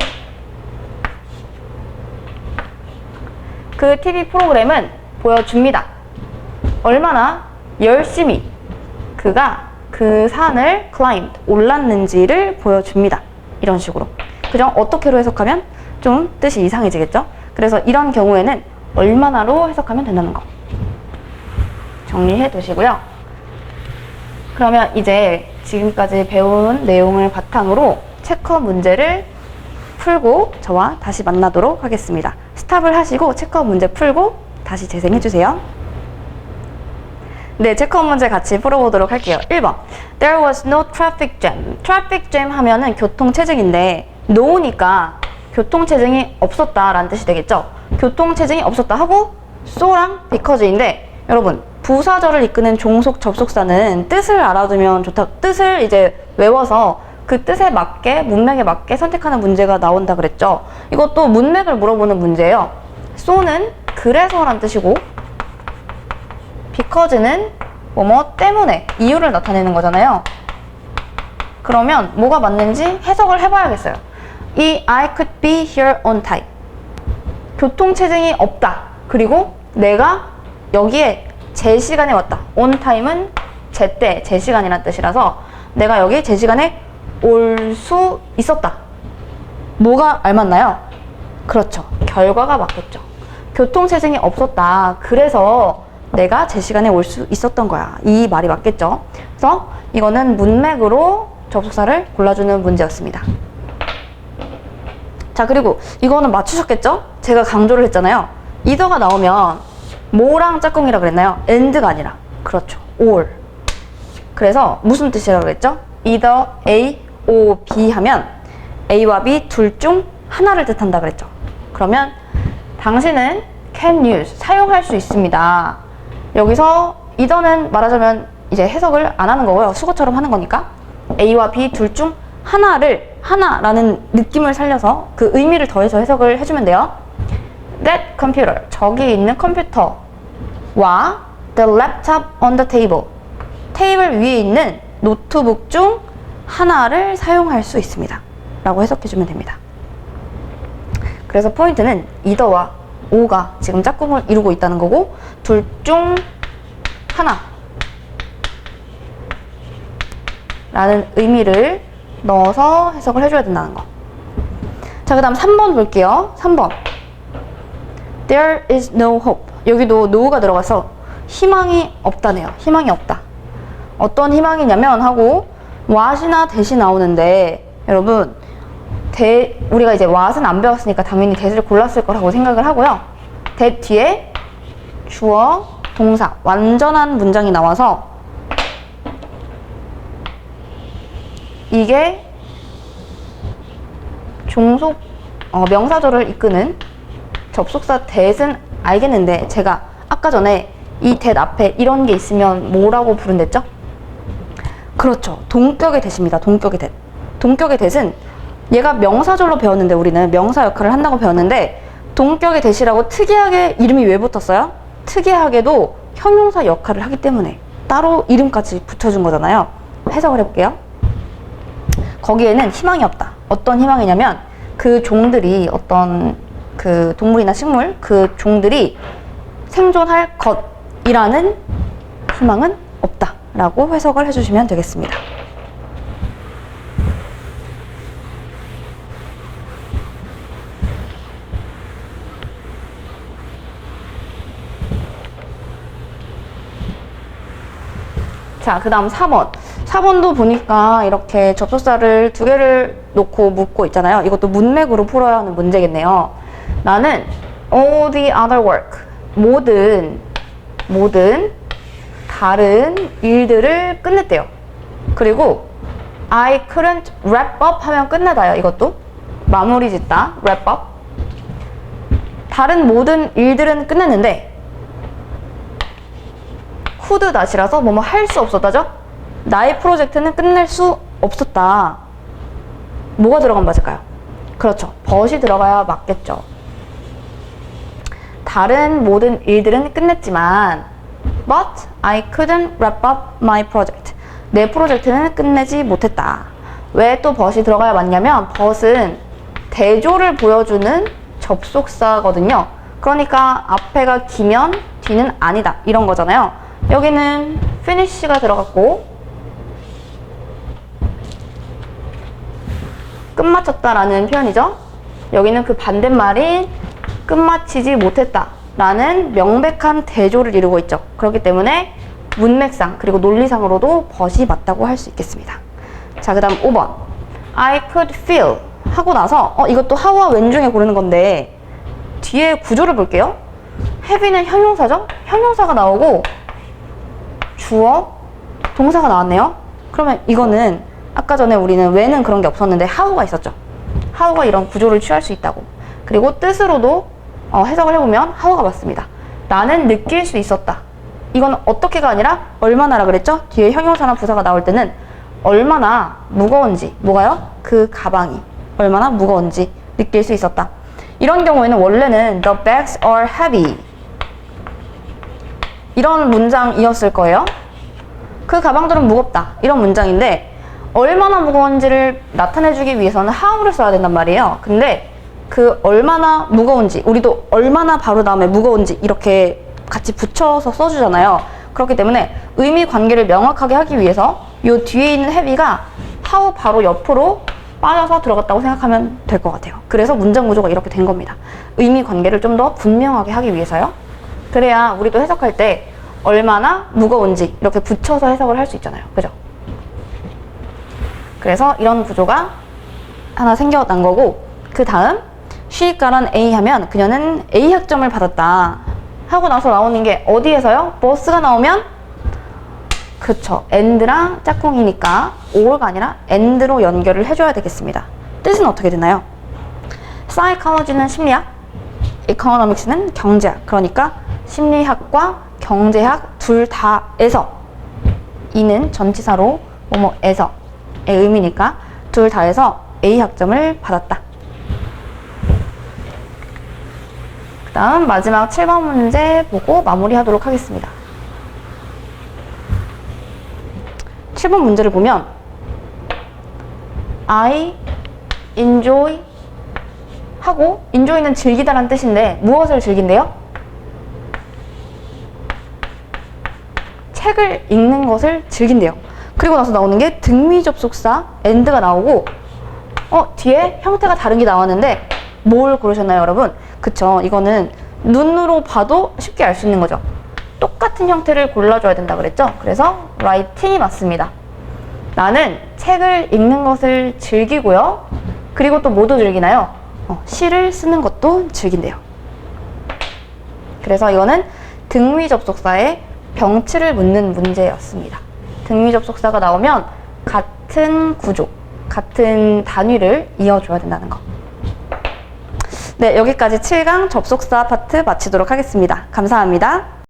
그 TV 프로그램은 보여줍니다. 얼마나 열심히 그가 그 산을 climbed, 올랐는지를 보여줍니다. 이런 식으로. 그죠? 어떻게로 해석하면 좀 뜻이 이상해지겠죠? 그래서 이런 경우에는 얼마나로 해석하면 된다는 거 정리해 두시고요. 그러면 이제 지금까지 배운 내용을 바탕으로 체커 문제를 풀고 저와 다시 만나도록 하겠습니다. 스탑을 하시고 체커 문제 풀고 다시 재생해 주세요. 네, 체커 문제 같이 풀어보도록 할게요. 1번. There was no traffic jam. traffic jam 하면은 교통체증인데 no니까 교통체증이 없었다라는 뜻이 되겠죠. 교통체증이 없었다 하고 so랑 because인데 여러분 부사절을 이끄는 종속 접속사는 뜻을 알아두면 좋다. 뜻을 이제 외워서 그 뜻에 맞게 문맥에 맞게 선택하는 문제가 나온다 그랬죠. 이것도 문맥을 물어보는 문제예요. so는 그래서란 뜻이고 because는 뭐뭐 때문에 이유를 나타내는 거잖아요. 그러면 뭐가 맞는지 해석을 해봐야겠어요. 이 I could be here on time. 교통체증이 없다. 그리고 내가 여기에 제 시간에 왔다. on time은 제때, 제 시간이란 뜻이라서 내가 여기 제 시간에 올 수 있었다. 뭐가 알맞나요? 그렇죠. 결과가 맞겠죠. 교통체증이 없었다. 그래서 내가 제 시간에 올 수 있었던 거야. 이 말이 맞겠죠. 그래서 이거는 문맥으로 접속사를 골라주는 문제였습니다. 자, 그리고 이거는 맞추셨겠죠? 제가 강조를 했잖아요. either가 나오면 뭐랑 짝꿍이라 그랬나요? and가 아니라. 그렇죠. or. 그래서 무슨 뜻이라고 그랬죠? either A, O, B 하면 A와 B 둘 중 하나를 뜻한다 그랬죠. 그러면 당신은 can use, 사용할 수 있습니다. 여기서 either는 말하자면 이제 해석을 안 하는 거고요. 수거처럼 하는 거니까 A와 B 둘 중 하나라는 느낌을 살려서 그 의미를 더해서 해석을 해주면 돼요. That computer, 저기 있는 컴퓨터와 the laptop on the table, 테이블 위에 있는 노트북 중 하나를 사용할 수 있습니다. 라고 해석해주면 됩니다. 그래서 포인트는 either와 o가 지금 짝꿍을 이루고 있다는 거고 둘 중 하나 라는 의미를 넣어서 해석을 해줘야 된다는 거. 자, 그 다음 3번 볼게요. 3번. There is no hope. 여기도 no가 들어가서 희망이 없다네요. 희망이 없다. 어떤 희망이냐면 하고 what이나 that이 나오는데 여러분 우리가 이제 what은 안 배웠으니까 당연히 that을 골랐을 거라고 생각을 하고요. that 뒤에 주어, 동사, 완전한 문장이 나와서 이게 종속 명사절을 이끄는 접속사 that은 알겠는데 제가 아까 전에 이 that 앞에 이런 게 있으면 뭐라고 부른댔죠? 그렇죠. 동격의 that입니다. 동격의 that. 동격의 that은 얘가 명사절로 배웠는데 우리는 명사 역할을 한다고 배웠는데 동격의 that이라고 특이하게 이름이 왜 붙었어요? 특이하게도 형용사 역할을 하기 때문에 따로 이름까지 붙여준 거잖아요. 해석을 해볼게요. 거기에는 희망이 없다. 어떤 희망이냐면 그 종들이 어떤 그 동물이나 식물 그 종들이 생존할 것이라는 희망은 없다 라고 해석을 해주시면 되겠습니다. 자, 그 다음 4번. 4번도 보니까 이렇게 접속사를 두 개를 놓고 묻고 있잖아요. 이것도 문맥으로 풀어야 하는 문제겠네요. 나는 all the other work, 모든 다른 일들을 끝냈대요. 그리고 I couldn't wrap up 하면 끝나다요. 이것도 마무리 짓다, wrap up. 다른 모든 일들은 끝냈는데 could not이라서 뭐뭐 할 수 없었다죠? 나의 프로젝트는 끝낼 수 없었다. 뭐가 들어가면 맞을까요? 그렇죠. but이 들어가야 맞겠죠. 다른 모든 일들은 끝냈지만 but I couldn't wrap up my project. 내 프로젝트는 끝내지 못했다. 왜 또 but이 들어가야 맞냐면 but은 대조를 보여주는 접속사거든요. 그러니까 앞에가 기면 뒤는 아니다 이런 거잖아요. 여기는 finish가 들어갔고 끝마쳤다라는 표현이죠. 여기는 그 반대말인 끝마치지 못했다 라는 명백한 대조를 이루고 있죠. 그렇기 때문에 문맥상 그리고 논리상으로도 but이 맞다고 할 수 있겠습니다. 자, 그 다음 5번 I could feel 하고 나서 이것도 하와 웬 중에 고르는 건데 뒤에 구조를 볼게요. have는 형용사죠? 형용사가 나오고 주어, 동사가 나왔네요. 그러면 이거는 아까 전에 우리는 when은 그런 게 없었는데 how가 있었죠. how가 이런 구조를 취할 수 있다고. 그리고 뜻으로도 해석을 해보면 how가 맞습니다. 나는 느낄 수 있었다. 이건 어떻게가 아니라 얼마나라 그랬죠? 뒤에 형용사나 부사가 나올 때는 얼마나 무거운지, 뭐가요? 그 가방이 얼마나 무거운지 느낄 수 있었다. 이런 경우에는 원래는 the bags are heavy 이런 문장이었을 거예요. 그 가방들은 무겁다 이런 문장인데 얼마나 무거운지를 나타내주기 위해서는 how를 써야 된단 말이에요. 근데 그 얼마나 무거운지 우리도 얼마나 바로 다음에 무거운지 이렇게 같이 붙여서 써주잖아요. 그렇기 때문에 의미 관계를 명확하게 하기 위해서 이 뒤에 있는 heavy가 how 바로 옆으로 빠져서 들어갔다고 생각하면 될 것 같아요. 그래서 문장 구조가 이렇게 된 겁니다. 의미 관계를 좀 더 분명하게 하기 위해서요. 그래야 우리도 해석할 때 얼마나 무거운지 이렇게 붙여서 해석을 할 수 있잖아요. 그죠? 그래서 이런 구조가 하나 생겨난 거고 그 다음 시가란 A 하면 그녀는 A 학점을 받았다 하고 나서 나오는 게 어디에서요? 버스가 나오면 그쵸. and랑 짝꿍이니까 or가 아니라 and로 연결을 해줘야 되겠습니다. 뜻은 어떻게 되나요? psychology는 심리학, economics는 경제학. 그러니까 심리학과 경제학 둘 다에서 이는 전치사로 뭐뭐에서의 의미니까 둘 다에서 A 학점을 받았다. 그 다음 마지막 7번 문제 보고 마무리하도록 하겠습니다. 7번 문제를 보면 I enjoy 하고 enjoy는 즐기다라는 뜻인데 무엇을 즐긴대요? 책을 읽는 것을 즐긴대요. 그리고 나서 나오는 게 등위 접속사 and가 나오고 뒤에 형태가 다른 게 나왔는데 뭘 고르셨나요, 여러분? 그쵸, 이거는 눈으로 봐도 쉽게 알 수 있는 거죠. 똑같은 형태를 골라줘야 된다 그랬죠? 그래서 writing이 맞습니다. 나는 책을 읽는 것을 즐기고요. 그리고 또 뭐도 즐기나요? 시를 쓰는 것도 즐긴대요. 그래서 이거는 등위 접속사에 병치를 묻는 문제였습니다. 등위 접속사가 나오면 같은 구조, 같은 단위를 이어줘야 된다는 거. 네, 여기까지 7강 접속사 파트 마치도록 하겠습니다. 감사합니다.